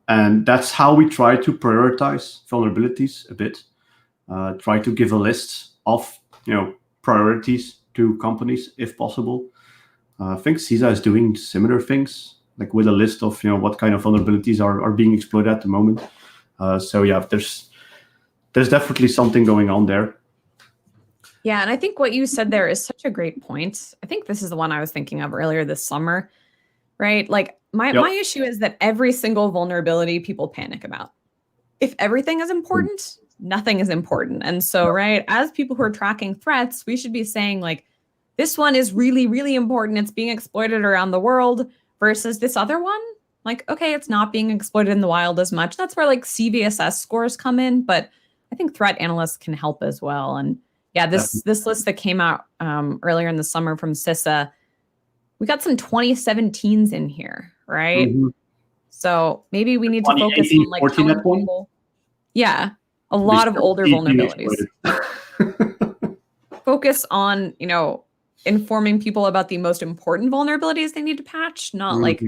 And that's how we try to prioritize vulnerabilities a bit. Try to give a list of priorities to companies if possible. I think CISA is doing similar things, like with a list of what kind of vulnerabilities are being exploited at the moment. So yeah, there's definitely something going on there. Yeah, and I think what you said there is such a great point. I think this is the one I was thinking of earlier this summer, right? Like my issue is that every single vulnerability people panic about. If everything is important, nothing is important. And so, right, as people who are tracking threats, we should be saying like, this one is really, really important. It's being exploited around the world, versus this other one. Like, okay, it's not being exploited in the wild as much. That's where like CVSS scores come in, but I think threat analysts can help as well. And yeah, this list that came out earlier in the summer from CISA, we got some 2017s in here, right? So maybe we need to focus on like telling people, a lot of older vulnerabilities. Focus on, informing people about the most important vulnerabilities they need to patch, not like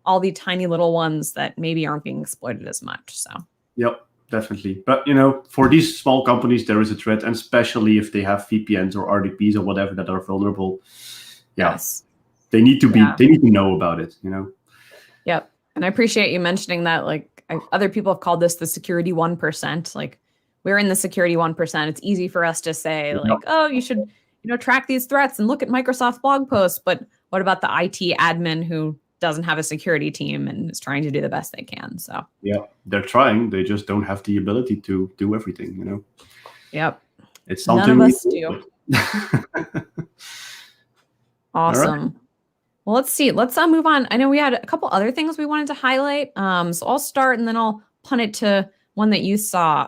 all the tiny little ones that maybe aren't being exploited as much. So yep, definitely. But for these small companies, there is a threat, and especially if they have VPNs or RDPs or whatever that are vulnerable. Yes, they need to be. They need to know about it. Yep, and I appreciate you mentioning that. Like other people have called this the security 1%. Like we're in the security 1%. It's easy for us to say like, oh, you should track these threats and look at Microsoft blog posts. But what about the IT admin who doesn't have a security team and is trying to do the best they can? So yeah, they're trying. They just don't have the ability to do everything. Yep. It's something none of us do. Awesome. Right. Well, let's see. Let's move on. I know we had a couple other things we wanted to highlight. So I'll start and then I'll punt it to one that you saw.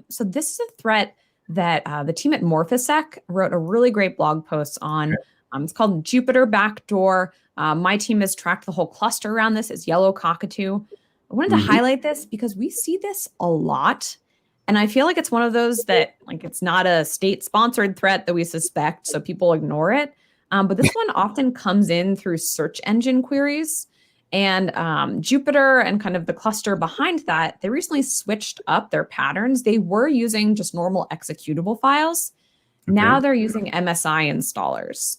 So this is a threat that the team at Morphisec wrote a really great blog post on. It's called Jupiter Backdoor. My team has tracked the whole cluster around this. It's Yellow Cockatoo. I wanted to highlight this because we see this a lot. And I feel like it's one of those that like it's not a state-sponsored threat that we suspect, so people ignore it. But this one often comes in through search engine queries. And Jupiter and kind of the cluster behind that, they recently switched up their patterns. They were using just normal executable files. Now they're using MSI installers.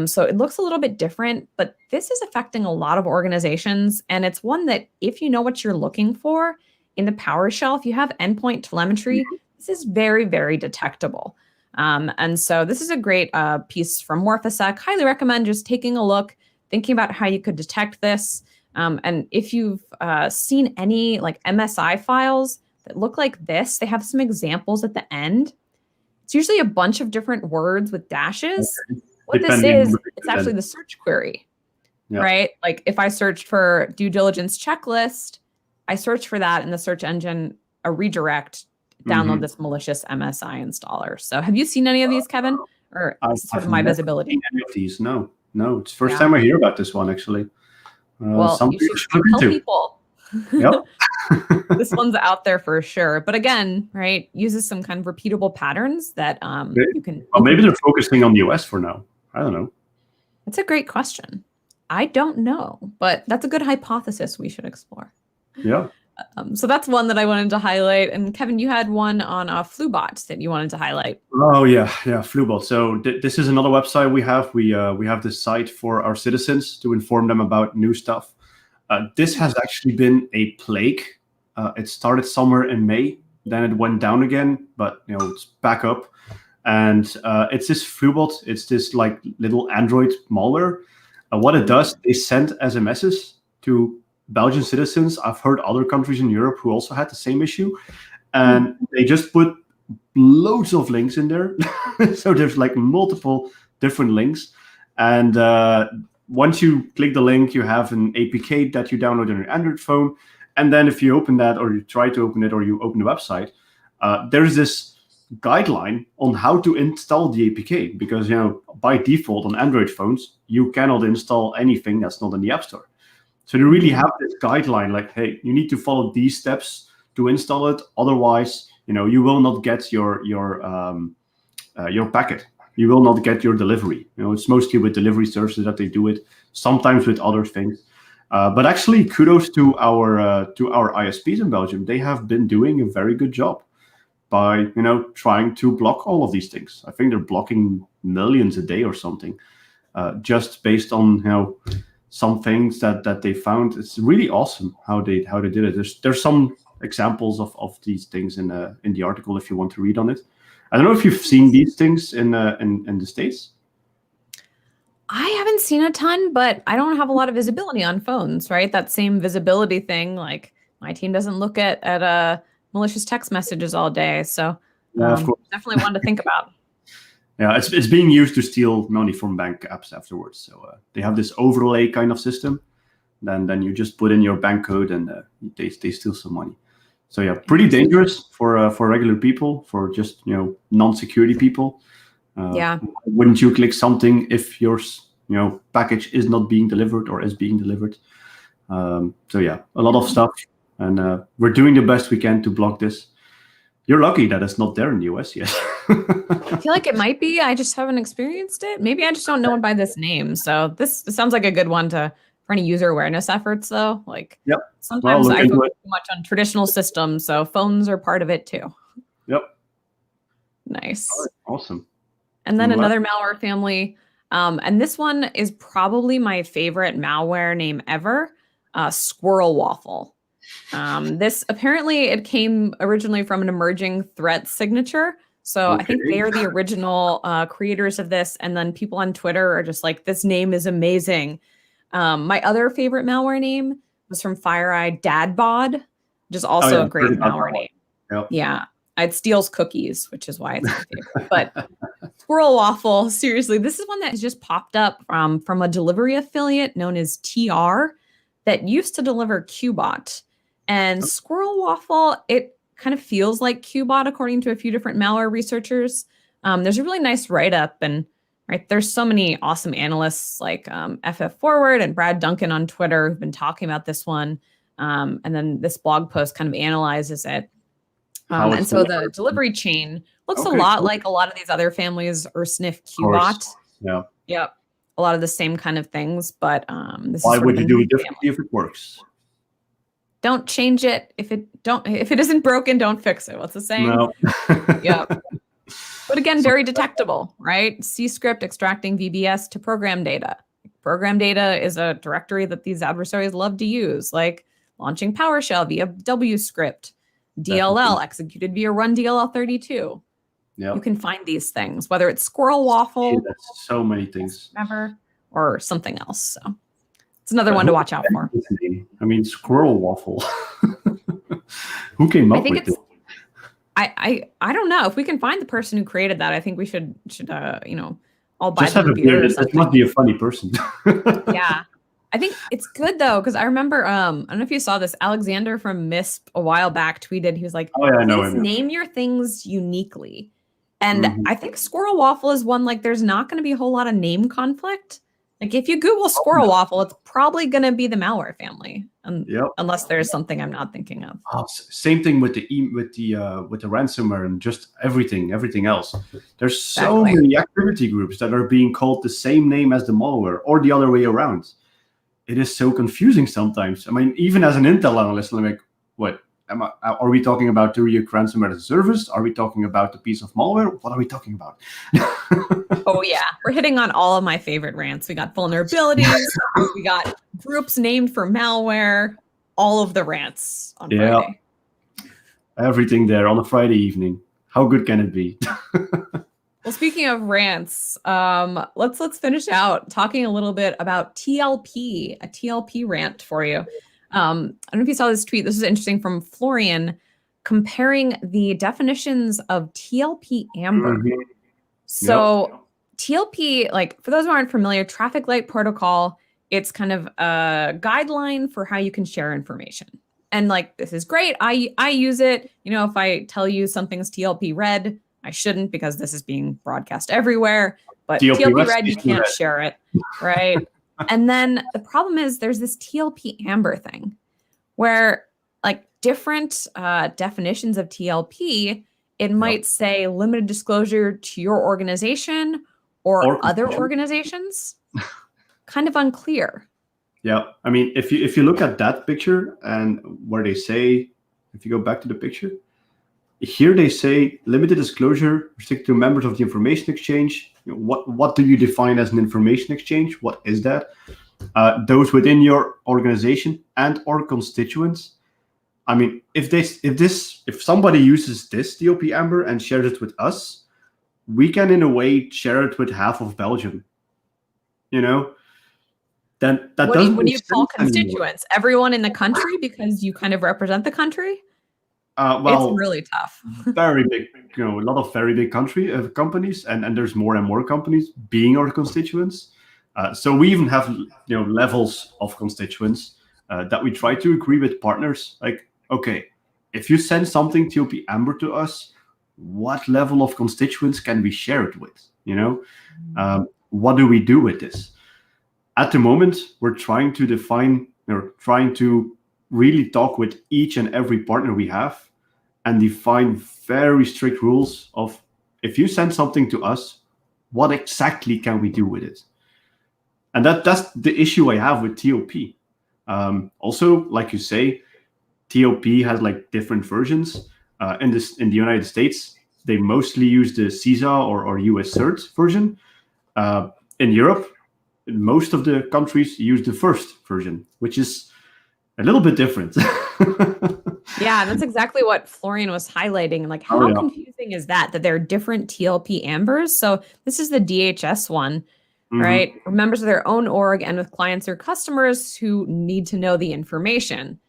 So it looks a little bit different, but this is affecting a lot of organizations. And it's one that if you know what you're looking for in the PowerShell, if you have endpoint telemetry, this is very, very detectable. And so this is a great piece from Morphisec. Highly recommend just taking a look, thinking about how you could detect this. And if you've seen any like MSI files that look like this, they have some examples at the end. It's usually a bunch of different words with dashes. What this is, it's actually the search query, right? Like if I searched for due diligence checklist, I search for that in the search engine, a redirect, download this malicious MSI installer. So have you seen any of these, Kevin? Or sort of my visibility? Any of these? No. It's the first time I hear about this one, actually. Well, you should tell people. Yep. This one's out there for sure. But again, right, uses some kind of repeatable patterns that you can... Well, maybe they're focusing on the US for now. I don't know. That's a great question. I don't know, but that's a good hypothesis we should explore. Yeah. So that's one that I wanted to highlight. And Kevin, you had one on FluBot that you wanted to highlight. Oh yeah, FluBot. So this is another website we have. We have this site for our citizens to inform them about new stuff. This has actually been a plague. It started somewhere in May, then it went down again, but it's back up. And it's this FluBot. It's this like little Android malware. What it does, they send SMSs to Belgian citizens. I've heard other countries in Europe who also had the same issue, and they just put loads of links in there. So there's like multiple different links, and once you click the link, you have an APK that you download on your Android phone, and then if you open that, or you try to open it, or you open the website, there's this guideline on how to install the APK, because by default on Android phones you cannot install anything that's not in the App Store. So they really have this guideline, like, hey, you need to follow these steps to install it. Otherwise, you will not get your packet. You will not get your delivery. It's mostly with delivery services that they do it. Sometimes with other things. But actually, kudos to our ISPs in Belgium. They have been doing a very good job by trying to block all of these things. I think they're blocking millions a day or something, just based on some things that they found. It's really awesome how they did it. There's some examples of these things in the article if you want to read on it. I don't know if you've seen these things in the States. I haven't seen a ton, but I don't have a lot of visibility on phones, right? That same visibility thing, like my team doesn't look at malicious text messages all day. So of course. Definitely one to think about. Yeah, it's being used to steal money from bank apps afterwards. So they have this overlay kind of system. Then you just put in your bank code and they steal some money. So yeah, pretty dangerous for regular people, for just non-security people. Yeah. Wouldn't you click something if your package is not being delivered or is being delivered? So yeah, a lot of stuff, and we're doing the best we can to block this. You're lucky that it's not there in the US yet. I feel like it might be. I just haven't experienced it. Maybe I just don't know it by this name. So this sounds like a good one for any user awareness efforts, though. Like, yep. Sometimes I focus too much on traditional systems, so phones are part of it too. Yep. Nice. Right. Awesome. And then another malware family, and this one is probably my favorite malware name ever, SquirrelWaffle. This apparently it came originally from an emerging threat signature. So I think they are the original creators of this. And then people on Twitter are just like, this name is amazing. My other favorite malware name was from FireEye Dadbod, which is also a great malware name. Yep. Yeah. It steals cookies, which is why it's my favorite. But SquirrelWaffle, seriously, this is one that has just popped up from a delivery affiliate known as TR that used to deliver Qbot. And SquirrelWaffle, it kind of feels like Qbot, according to a few different malware researchers. There's a really nice write-up, and there's so many awesome analysts like FF Forward and Brad Duncan on Twitter who've been talking about this one. And then this blog post kind of analyzes it. And so the delivery chain looks a lot like a lot of these other families or sniff Qbot. Yeah. Yep. A lot of the same kind of things, but why would you do it differently if it works? Don't change it. If it isn't broken, don't fix it. What's the saying? No. Yep. But again, very detectable, right? C script extracting VBS to program data. Program data is a directory that these adversaries love to use, like launching PowerShell via W script. DLL executed via run DLL32. Yep. You can find these things, whether it's SquirrelWaffle, that's so many things, or something else. So it's another one to watch out for. I mean, SquirrelWaffle. Who came up with it? I don't know. If we can find the person who created that, I think we should all buy just have a beer. It must be a funny person. Yeah. I think it's good though, because I remember, I don't know if you saw this, Alexander from MISP a while back tweeted, he was like, oh, yeah, I know please name your things uniquely. And I think SquirrelWaffle is one, like, there's not going to be a whole lot of name conflict. Like, if you Google SquirrelWaffle, it's probably going to be the malware family. Yep. Unless there's something I'm not thinking of. Same thing with the ransomware and just everything else. There's so Exactly. many activity groups that are being called the same name as the malware or the other way around. It is so confusing sometimes. I mean, even as an Intel analyst, I'm like, what? Are we talking about the real ransomware as a service? Are we talking about the piece of malware? What are we talking about? Oh yeah, we're hitting on all of my favorite rants. We got vulnerabilities, we got groups named for malware, all of the rants on Friday. Everything there on a Friday evening. How good can it be? Well, speaking of rants, let's finish out talking a little bit about TLP, a TLP rant for you. I don't know if you saw this tweet. This is interesting from Florian, comparing the definitions of TLP Amber. Mhm. So TLP, like for those who aren't familiar, traffic light protocol, it's kind of a guideline for how you can share information. And like, this is great. I use it. You know, if I tell you something's TLP red, I shouldn't because this is being broadcast everywhere. But TLP red, you can't share it, right? And then the problem is there's this TLP Amber thing where like different definitions of TLP, it might say limited disclosure to your organization or other organizations. Kind of unclear. Yeah, I mean, if you look at that picture and where they say, if you go back to the picture, here they say limited disclosure restricted to members of the information exchange. You know, what do you define as an information exchange? What is that? Those within your organization and or constituents. I mean, if somebody uses this TLP Amber and shares it with us, we can in a way share it with half of Belgium. You know, then that doesn't. What do you call constituents? Anymore. Everyone in the country, because you kind of represent the country. Well, it's really tough. Very big, you know, a lot of very big companies, and there's more and more companies being our constituents. So we even have, you know, levels of constituents that we try to agree with partners. Like, okay, if you send something TLP Amber to us, what level of constituents can we share it with? You know, what do we do with this? At the moment, we're trying to define, or trying to really talk with each and every partner we have and define very strict rules of, if you send something to us, what exactly can we do with it? And that's the issue I have with TLP. Also, like you say, TLP has like different versions. In the United States, they mostly use the CISA or US CERT version. In Europe, most of the countries use the first version, which is a little bit different. Yeah, that's exactly what Florian was highlighting. Like, how confusing is that there are different TLP Ambers? So this is the DHS one, right? For members of their own org and with clients or customers who need to know the information.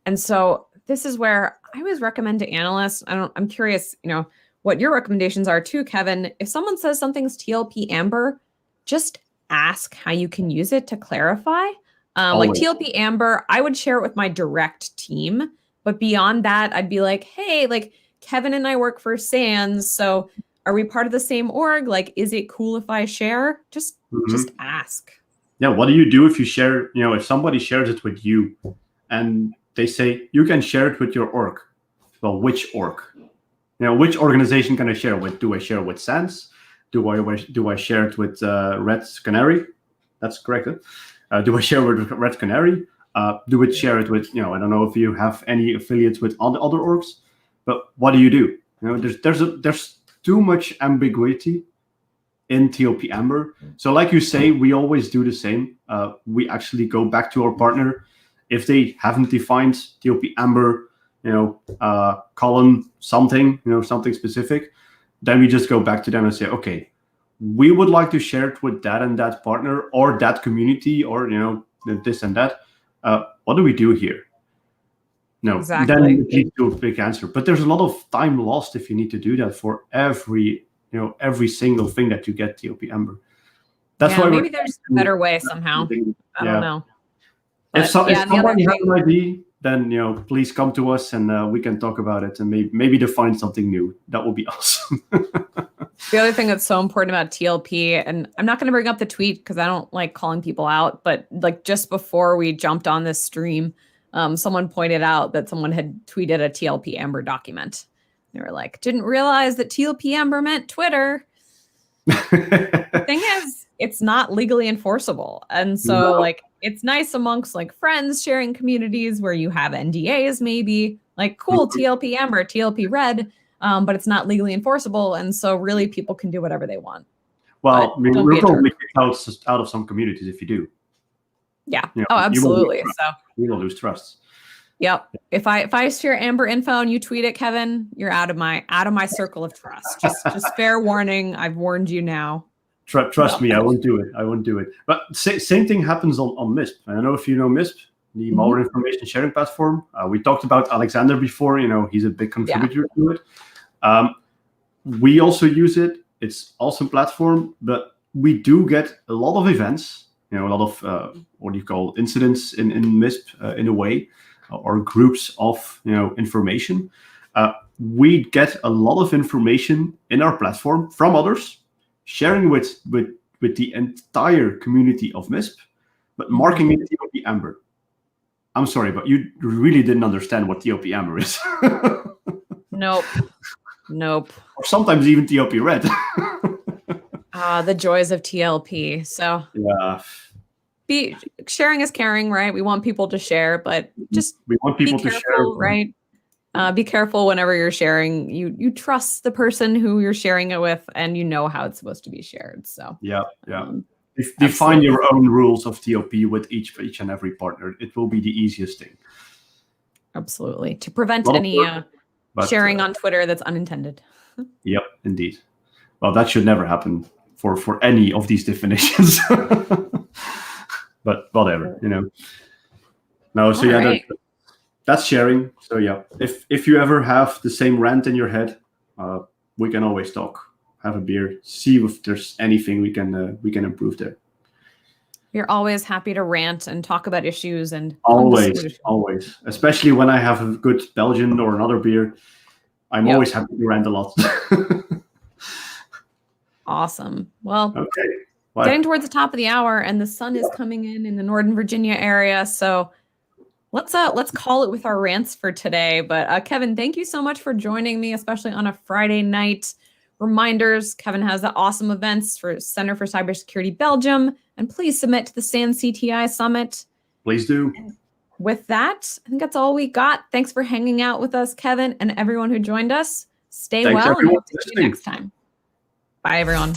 And so this is where I always recommend to analysts. I'm curious, you know, what your recommendations are too, Kevin. If someone says something's TLP Amber, just ask how you can use it to clarify. Like TLP Amber, I would share it with my direct team. But beyond that, I'd be like, hey, like Kevin and I work for SANS. So are we part of the same org? Like, is it cool if I share? Just ask. Yeah. What do you do if you share, you know, if somebody shares it with you and they say, you can share it with your org? Well, which org? You know, which organization can I share with? Do I share with SANS? Do I share it with Red Canary? That's correct. Do I share with Red Canary? Do we share it with, you know, I don't know if you have any affiliates with other orgs, but what do? You know, there's too much ambiguity in TLP Amber. So like you say, we always do the same. We actually go back to our partner. If they haven't defined TLP Amber, you know, column something, you know, something specific, then we just go back to them and say, okay, we would like to share it with that and that partner or that community or, you know, this and that. What do we do here? No, exactly. Then it leads to a big answer. But there's a lot of time lost if you need to do that for every single thing that you get TLP Amber. That's why maybe there's a better way somehow. I don't know. But if somebody has an idea, then, you know, please come to us and we can talk about it and maybe define something new. That would be awesome. The other thing that's so important about TLP, and I'm not going to bring up the tweet because I don't like calling people out, but like just before we jumped on this stream, someone pointed out that someone had tweeted a TLP Amber document. They were like, didn't realize that TLP Amber meant Twitter. The thing is, it's not legally enforceable. And so like, it's nice amongst like friends sharing communities where you have NDAs, maybe like cool TLP Amber, TLP Red, but it's not legally enforceable. And so really people can do whatever they want. Well, I mean, we're probably kicked out of some communities if you do. Yeah. You know, oh, absolutely. You will lose trust. Yep. If I share Amber info and you tweet it, Kevin, you're out of my circle of trust. Just fair warning. I've warned you now. Trust me, I won't do it. I won't do it. But same thing happens on MISP. I don't know if you know MISP, the malware information sharing platform. We talked about Alexander before. You know, he's a big contributor to it. We also use it. It's awesome platform, but we do get a lot of events. You know, a lot of what do you call incidents in MISP in a way, or groups of information. We get a lot of information in our platform from others, sharing with the entire community of MISP, but marking it TLP Amber. I'm sorry, but you really didn't understand what TLP Amber is. Nope. Or sometimes even TLP Red. The joys of TLP. So yeah. Sharing is caring, right? We want people to share, but just we want people to share, right? Be careful whenever you're sharing. You trust the person who you're sharing it with, and you know how it's supposed to be shared. So yeah. Define your own rules of TLP with each and every partner. It will be the easiest thing. Absolutely, to prevent any sharing on Twitter that's unintended. Yep, indeed. Well, that should never happen for any of these definitions. But whatever, No, so right. that's sharing. So yeah, if you ever have the same rant in your head, we can always talk, have a beer, see if there's anything we can improve there. You're always happy to rant and talk about issues and always, especially when I have a good Belgian or another beer. I'm always happy to rant a lot. Awesome. Well, okay. Getting towards the top of the hour, and the sun is coming in the Northern Virginia area. So let's call it with our rants for today. But Kevin, thank you so much for joining me, especially on a Friday night. Reminders: Kevin has the awesome events for Center for Cybersecurity Belgium, and please submit to the SANS CTI Summit. Please do. And with that, I think that's all we got. Thanks for hanging out with us, Kevin, and everyone who joined us. Stay well, and we'll see you next time. Bye, everyone.